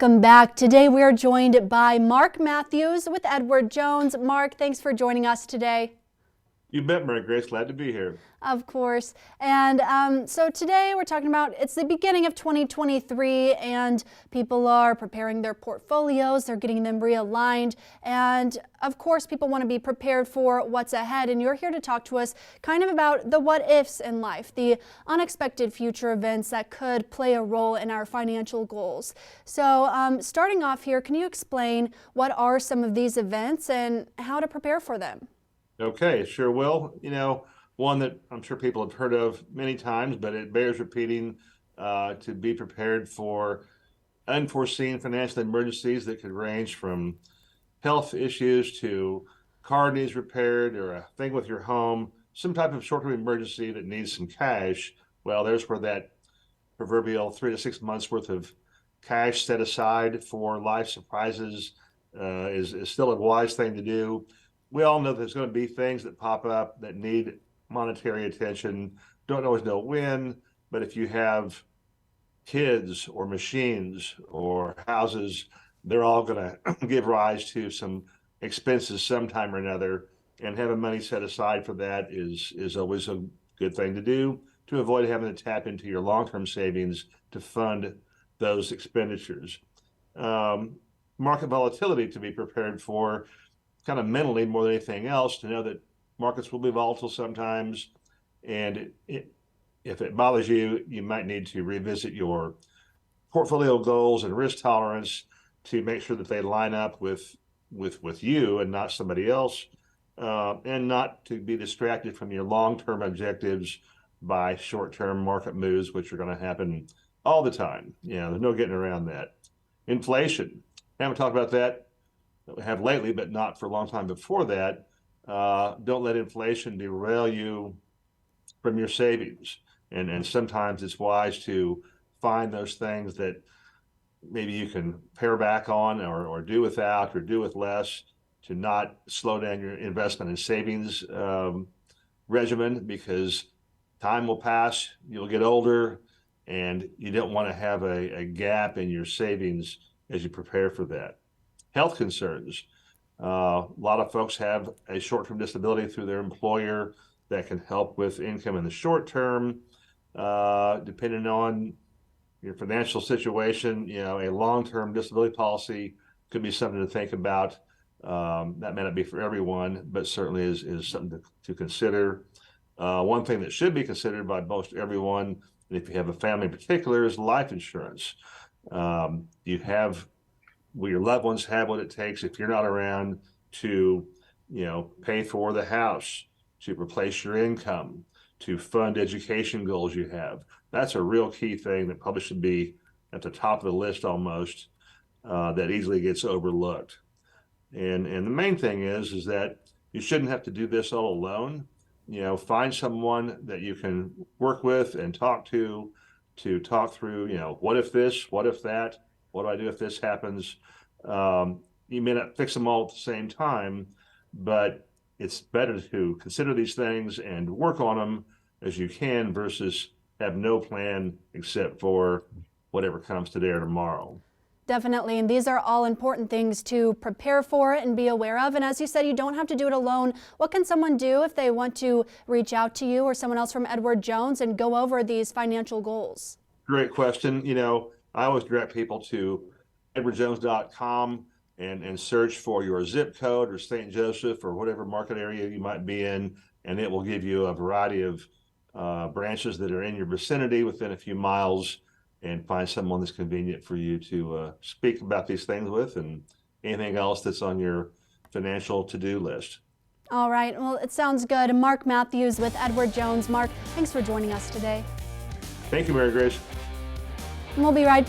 Welcome back. Today we are joined by Mark Matthews with Edward Jones. Mark, thanks for joining us today. You bet, Mary Grace. Glad to be here. Of course. And so today we're talking about it's the beginning of 2023 and people are preparing their portfolios. They're getting them realigned. And of course, people want to be prepared for what's ahead. And you're here to talk to us kind of about the what ifs in life, the unexpected future events that could play a role in our financial goals. So starting off here, can you explain what are some of these events and how to prepare for them? Okay, sure will. One that I'm sure people have heard of many times, but it bears repeating to be prepared for unforeseen financial emergencies that could range from health issues to car needs repaired or a thing with your home, some type of short-term emergency that needs some cash. Well, there's where that proverbial 3 to 6 months worth of cash set aside for life surprises is still a wise thing to do. We all know there's going to be things that pop up that need monetary attention. Don't always know when, but if you have kids or machines or houses, they're all going to give rise to some expenses sometime or another, and having money set aside for that is always a good thing to do to avoid having to tap into your long-term savings to fund those expenditures. Market volatility to be prepared for, kind of mentally more than anything else, to know that markets will be volatile sometimes, and if it bothers you, you might need to revisit your portfolio goals and risk tolerance to make sure that they line up with you and not somebody else, and not to be distracted from your long-term objectives by short-term market moves, which are going to happen all the time. There's no getting around that. Inflation, haven't talked about that we have lately, but not for a long time before that. Don't let inflation derail you from your savings. And sometimes it's wise to find those things that maybe you can pare back on or do without or do with less to not slow down your investment and savings regimen, because time will pass, you'll get older, and you don't want to have a gap in your savings as you prepare for that. Health concerns. A lot of folks have a short-term disability through their employer that can help with income in the short term. Depending on your financial situation, a long-term disability policy could be something to think about. That may not be for everyone, but certainly is something to consider. One thing that should be considered by most everyone, and if you have a family in particular, is life insurance. Will your loved ones have what it takes if you're not around to, pay for the house, to replace your income, to fund education goals you have? That's a real key thing that probably should be at the top of the list almost, that easily gets overlooked. And the main thing is that you shouldn't have to do this all alone. Find someone that you can work with and talk to talk through, what if this, what if that? What do I do if this happens? You may not fix them all at the same time, but it's better to consider these things and work on them as you can versus have no plan except for whatever comes today or tomorrow. Definitely, and these are all important things to prepare for and be aware of. And as you said, you don't have to do it alone. What can someone do if they want to reach out to you or someone else from Edward Jones and go over these financial goals? Great question. I always direct people to edwardjones.com and search for your zip code or St. Joseph or whatever market area you might be in, and it will give you a variety of branches that are in your vicinity within a few miles, and find someone that's convenient for you to speak about these things with and anything else that's on your financial to-do list. All right. Well, it sounds good. Mark Matthews with Edward Jones. Mark, thanks for joining us today. Thank you, Mary Grace. And we'll be right back.